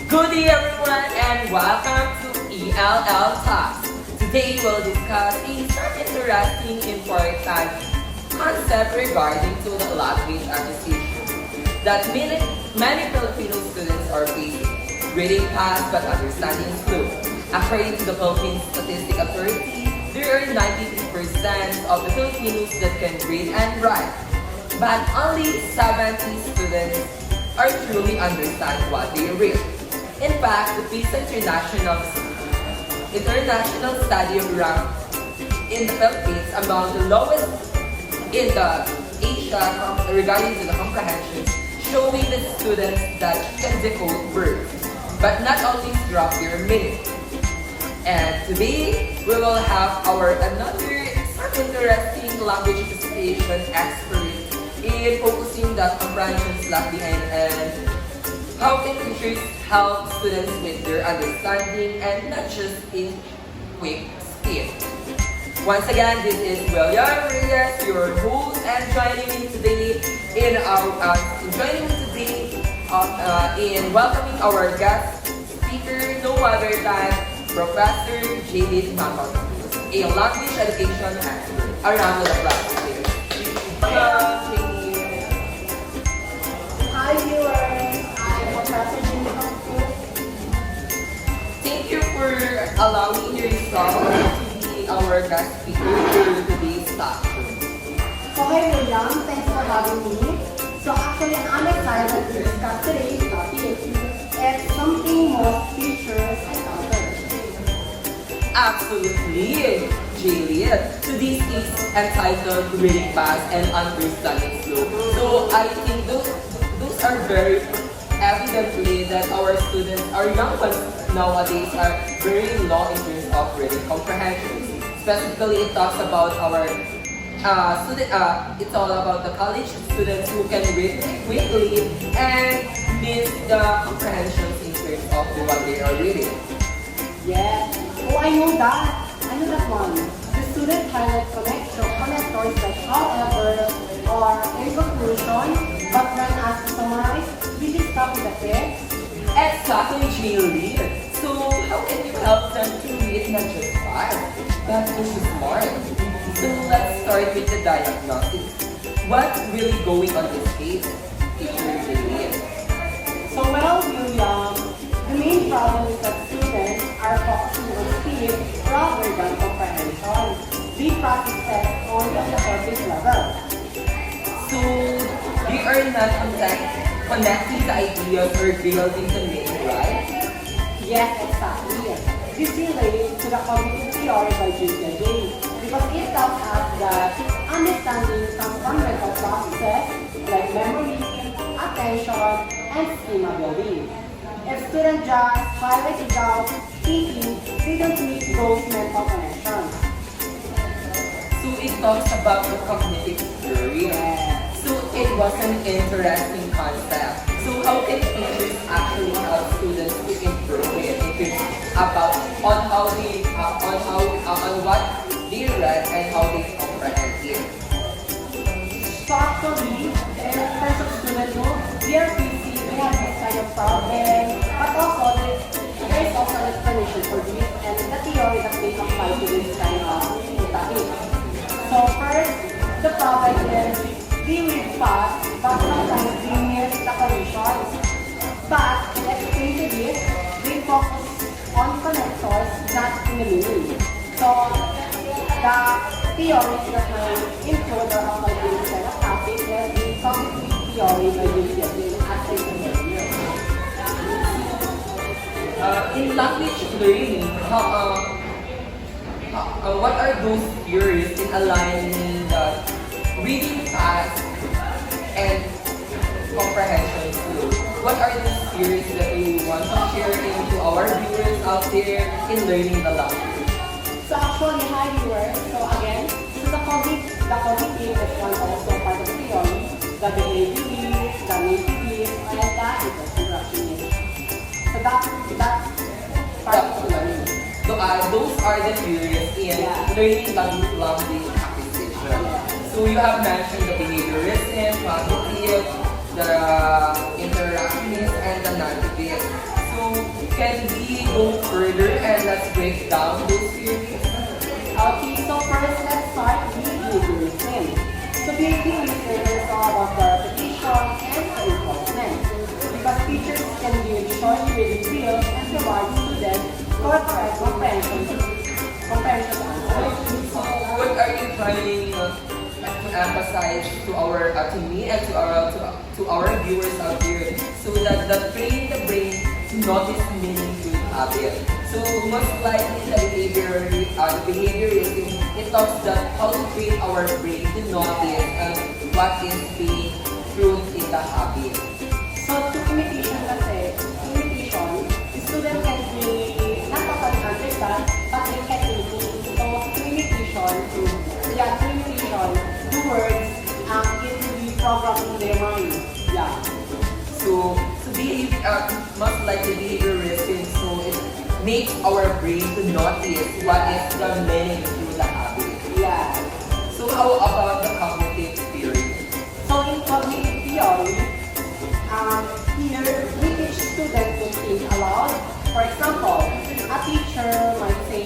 Good day everyone and welcome to ELL Talks. Today we'll discuss some interesting important concept regarding to the language acquisition that many Filipino students are facing. Reading fast but understanding slow. According to the Philippine Statistic Authority, there are 93% of the Filipinos that can read and write, but only 70 students are truly understand what they read. In fact, the PISA International Study ranked in the Philippines among the lowest in the Asia regarding to the comprehension, showing the students that can decode words, but not always drop their meaning. And today, we will have another interesting language acquisition expert in focusing the comprehensions left behind and how can teachers help students with their understanding and not just in quick speed. Once again, this is William Reyes, your host, and joining me today in welcoming our guest speaker, no other than Professor J.D. Mamon, a language education expert. A round of applause, please. Hello, J.D. Hi viewers, I'm Professor Jimmy. Thank you for allowing yourself to be our guest speaker for today's talk. So hi William, thanks for having me. So actually I'm excited to discuss today's topic. It's something most teachers encounter. Absolutely, Juliet. So this is entitled Reading Fast and Understanding Slow. So I think those are very evidently that our students, our young ones nowadays are very low in terms of reading comprehension. Specifically, it talks about our it's all about the college students who can read quickly and miss the comprehensions in terms of what they are reading. Yes. Oh, I know that. I know that one. The student highlight connectors that however or in conclusion, but when asked to summarize, we just stop with the text. Exactly, Julie. So how can you help them to read not just fast, but also smart? So let's start with the diagnostics. What's really going on this case, teacher Julie? So well, William, the main problem is that students are focusing on speed rather than comprehension. They practice tests only on the surface level. So they are not connecting the ideas or building the meaning, right? Yes, exactly. This relates to the cognitive theory by J.D. because it tells us that understanding comes from mental processes like memory, attention, and schema building. If students just highlight without thinking, they don't make those mental connections. So it talks about the cognitive theory. So it was an interesting concept. So how can teachers actually help students to improve it? If it's about on what they read and how they comprehend it. So actually, in terms of student growth, we are facing, we have this kind of problem, but also there is also an explanation for this and the theory that they apply to this kind of topic. So first, the problem is they read fast, but sometimes they miss the conditions. But to explain to this, they focus on connectors, not in the meaning. So the theories that will include or apply to this kind of topic is the cognitive theory by J.D. as I said earlier. In language learning, what are those theories in aligning the reading fast and comprehension slow? What are those theories that you want to share into our viewers out there in learning the language? So actually, hi viewers. So again, so the cognitive is one also part of the theory, the behaviorist, the nativist, and the interactionist. So that's part of the learning. So those are the theories in learning language acquisition. So you have mentioned the behaviorism, cognitive, the interactionist, and the nativist. So can we go further and let's break down those theories? Okay, so first let's start with behavior reasoning. So behavior reasoning is all about the repetition and reinforcement. Because teachers can give short reading drills and provide students correct comprehension answers. So what are you trying to emphasize to to me and to our viewers out here, so that train the brain to notice meaningful habit. So most likely the behaviorism, it talks that how to train our brain to notice what is being truth in the habit. So to imitation kasi, imitation, the student can be not totally understand, but they can imitate. So to imitation, the words, it will be programmed in their mind. Yeah. So most likely behaviorism, so it makes our brain to notice what is the meaning through the habit. Yeah. So how about the cognitive theory? So in cognitive theory, here we teach students to think aloud. For example, a teacher might say,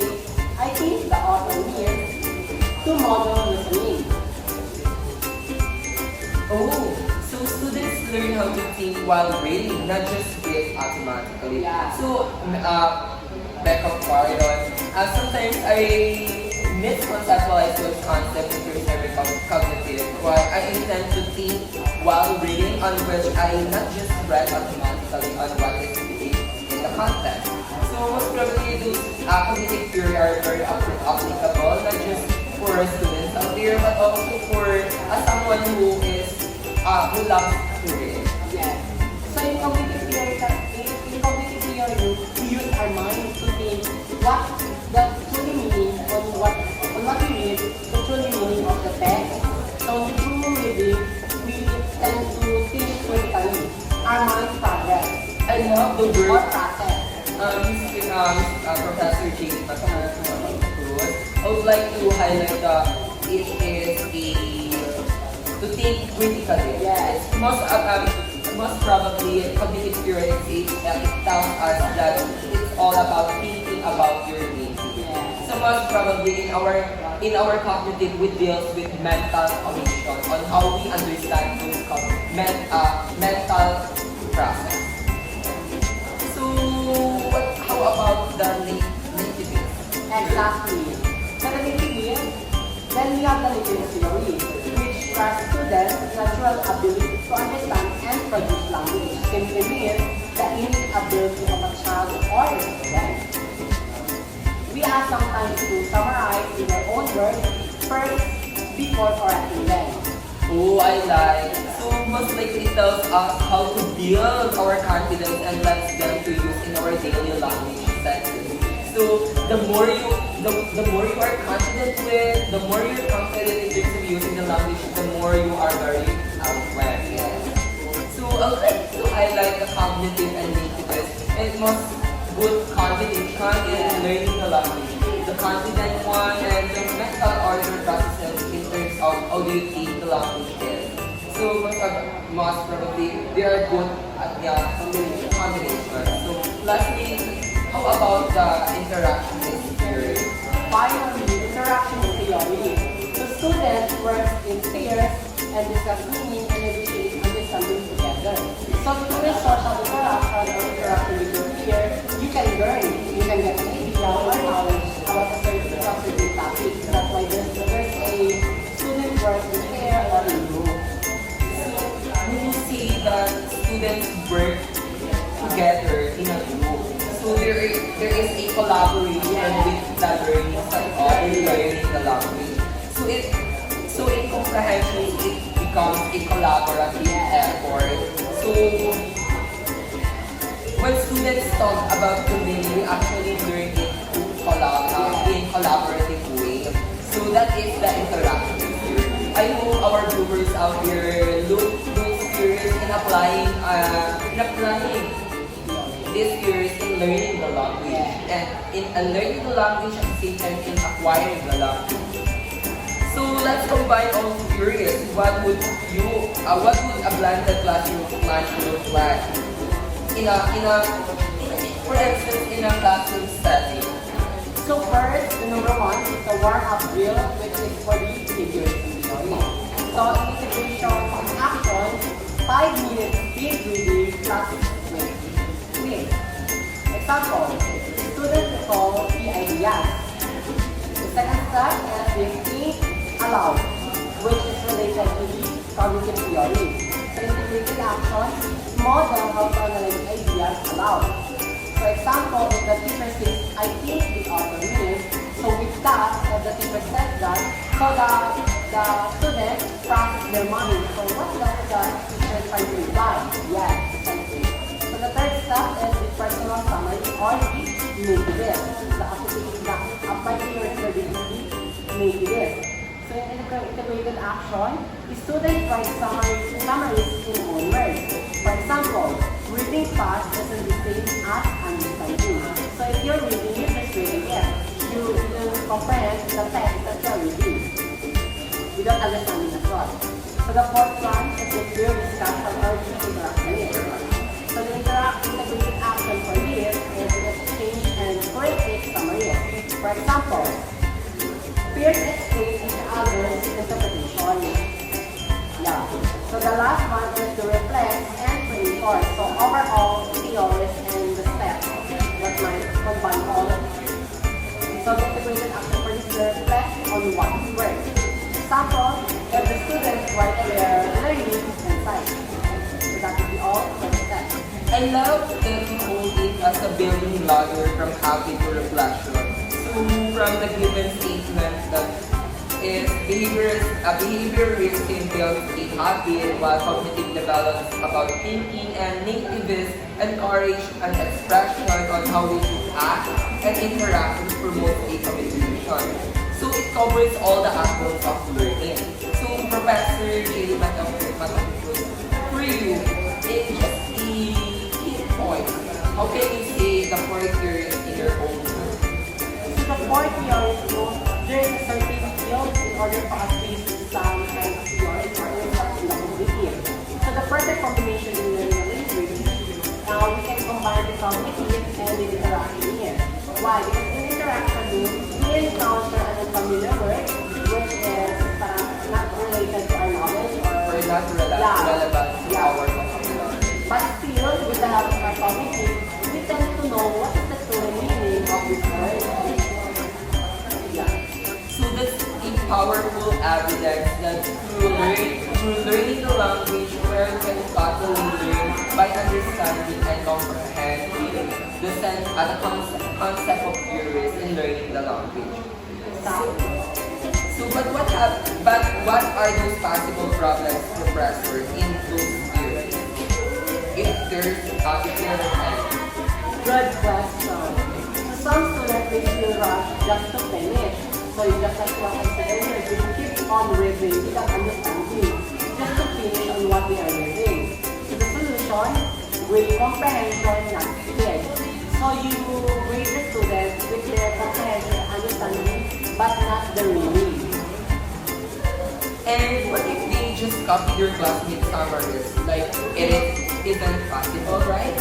I think the author needs to model listening. Oh, so students learn how to think while reading, not just read automatically. Yeah. So, back up pardon. Sometimes I misconceptualize those concepts in terms of cognitive, while I intend to think while reading, on which I not just read automatically on what is being in the context. So most probably those cognitive theory are very applicable, not just for students out there, but also for someone who loves to read. Yes. So in cognitive theory, we use our mind to think what the truly meaning on what we read, the truly meaning of the text. So through reading, we tend to think critically. Our mind progress. I love the Or word process. Professor James Cruz. I would like to highlight that it is to think critically. Yes. Most probably cognitive theory it tells us that it's all about thinking about your needs. Yes. So most probably in our cognitive we deals with mental condition on how we understand those mental process. So how about the nativism? Exactly. So the native, then we have the native theory, which grants students natural ability to understand and produce language. Simply means the innate ability of a child or a student. We ask sometimes to summarize in their own words first, before correcting them. Oh, I like. So most likely it tells us how to build our confidence and lets them to use in our daily language senses. So the more you are confident with, the more you're confident in terms of using the language, the more you are very aware. Yes. So I would like to highlight the cognitive and nativist. It must good combination in learning the language. The confident one and the mental order processes in terms of how do you think the language is. So most probably they are good at the combination. So lastly, how about the interaction theory? Finally, interaction theory. The student works in pairs and discuss meaning and negotiate understanding together. So through social interaction or interaction with your peer, you can learn, you can get an idea or knowledge about a certain topic. That's why there's a student works in pair or in group. When you see that students work together in a group, so there is a collaboration with the learning learning the language. So in comprehension, it becomes a collaborative effort. So when students talk about the meaning, we actually learn it in collaborative way. So that is the interaction theory. I hope our viewers out here look serious in applying this theory in learning the language and in learning the language at the same time in acquiring the language. So let's combine all theories. What would a blended classroom lunch look like? In For instance, in a classroom setting. So first, the number one is the warm-up drill, which is for the behaviors in theory. So integration of action, 5 minutes speed reading plus quiz. Example, students recall key ideas. The second step is the think aloud, which is related to the cognitive theory. So integrated action, model how to analyze ideas aloud. For example, if the teacher says, I think the author means, so with that, if the teacher says that, so the students process their mind. So what does the teacher try to imply? Yes, exactly. So the third step is the personal summary or the native. The applied theory native. So in integrated action, the students write summaries in own words. For example, reading fast isn't the same as understanding. So if you're reading, you're just reading it. You comprehend the text that you're reading without understanding as well. So the fourth one is the clear discussion or the interaction. So the integrated action for this is the exchange and critique summary. For example, peers exchange each other's interpretation. Yeah. So the last one is to reflect and reinforce. So overall, theories and the steps that might combine all of it. So the integrated action for this to reflect on what works. Example, if the students write their learning insight. So that would be all for the steps. I love that you hold it as a building ladder from habit to reflection. So from the given statement that is behaviorist can build a habit while cognitive develops about thinking, and nativists encourage an expression on how we should act and interact to promote a communication. So it covers all the aspects of learning. So Professor J. Matapos, for you, in just a key point, how can you say the four theories in your own words? So the four theories, there is a certain field in order for us to use some kind of theories or insights in the cognitive. So the perfect combination in learning language, we can combine the cognitive and the interaction here. Why? Because in interaction, we encounter an unfamiliar word, which is not related to our knowledge or not relevant to our vocabulary. But still, with the help of our cognitive, we tend to know what is the true meaning of this word. So that's a powerful evidence that through learning the language, where we can thoroughly learn by understanding and comprehending the concept of theories in learning the language. But what are those possible problems, Professor, in those theories? If there's any. Good question. So some students may feel rushed just to finish. So you just have to consider you keep on reading without understanding, just to finish on what they are reading. So the solution, with comprehension, not speed. So you read the students with their comprehension and understanding, but not the reading. And what if they just copy your classmates' summaries? Like, it isn't possible, right?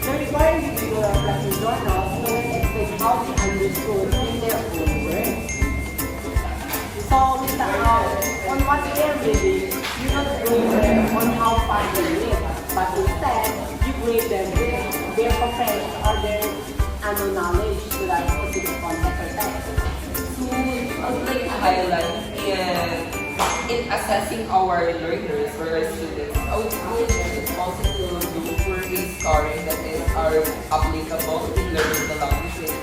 The required you to do a classroom journal so that explain how they understood in their own words. So with the on what they are reading, you don't grade them on how fast they read, but instead you grade them with their comprehension or their knowledge to that specific context or text. So, I would like to highlight in assessing our learners or our students, I would also to look for a scoring that is applicable in learning the language,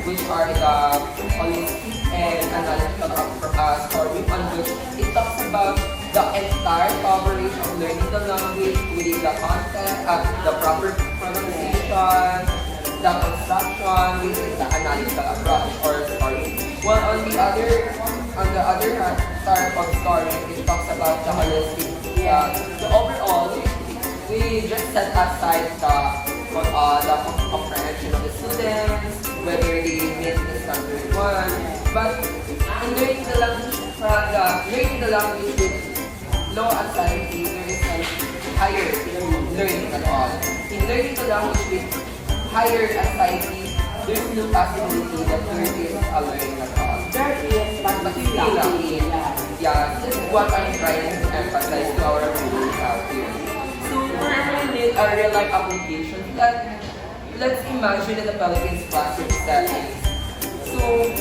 which are the holistic and analytical scoring, on which it talks about the entire coverage of learning the language within the content, the proper pronunciation, the construction within the analytical approach or scoring. While on the other type of scoring, it talks about the holistic. So overall, we just set aside the comprehension of the students, whether they meet the standard one. But in learning the language with low anxiety, there is a higher learning at all. In learning the language with higher anxiety, there's no possibility that there is a learning at all. There is, but But still still, lacking. yeah, this is what I'm trying to emphasize to our viewers out here. So we really need a real life application that let's imagine in the Philippines classroom settings. So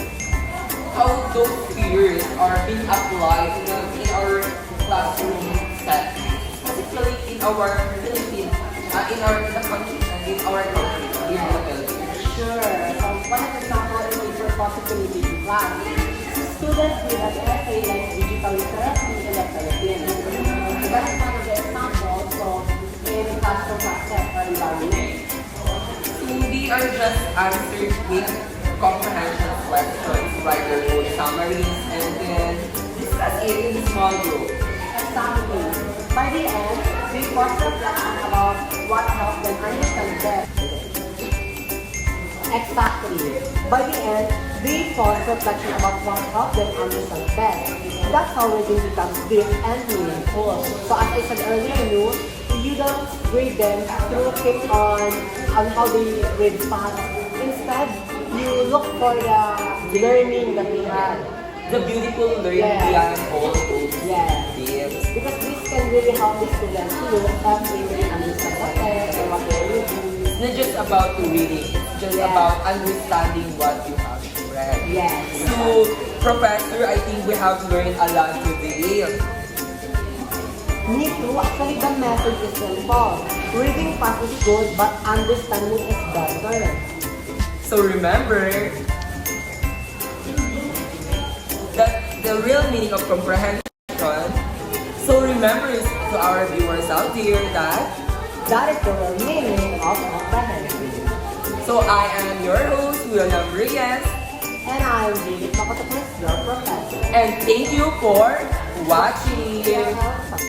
how those fears are being applied in our classroom settings, specifically in our Philippines, in the country and in our country here in the Philippines. Sure. So, one example is for possibility class. Students with an essay like digital literacy in the Philippines. That is one of the examples of in classroom access or environment. So they are just answered with comprehension questions, write their own summaries, and then discuss it in a small group. Exactly. By the end, we force reflection about what helped them understand best. Exactly. By the end, we force reflection about what helped them understand best. That's how reading becomes deep and meaningful. So as I said earlier, you don't grade them through tick on how they read fast. Instead, you look for the learning that they had. The beautiful learning Yes. beyond all those Yes. tips. Because this can really help the students to look at they really understand what text or what they're reading. It's not just about reading, it's just Yeah. about understanding what you have read. Yes. So, Professor, I think we have learned a lot today. Me too. Actually, the message is simple. Reading fast is good, but understanding is better. So remember that the real meaning of comprehension. So remember to our viewers out there that. That is the real meaning of comprehension. So I am your host, William Reyes. And I'm David Makotokos, your professor. And thank you for watching.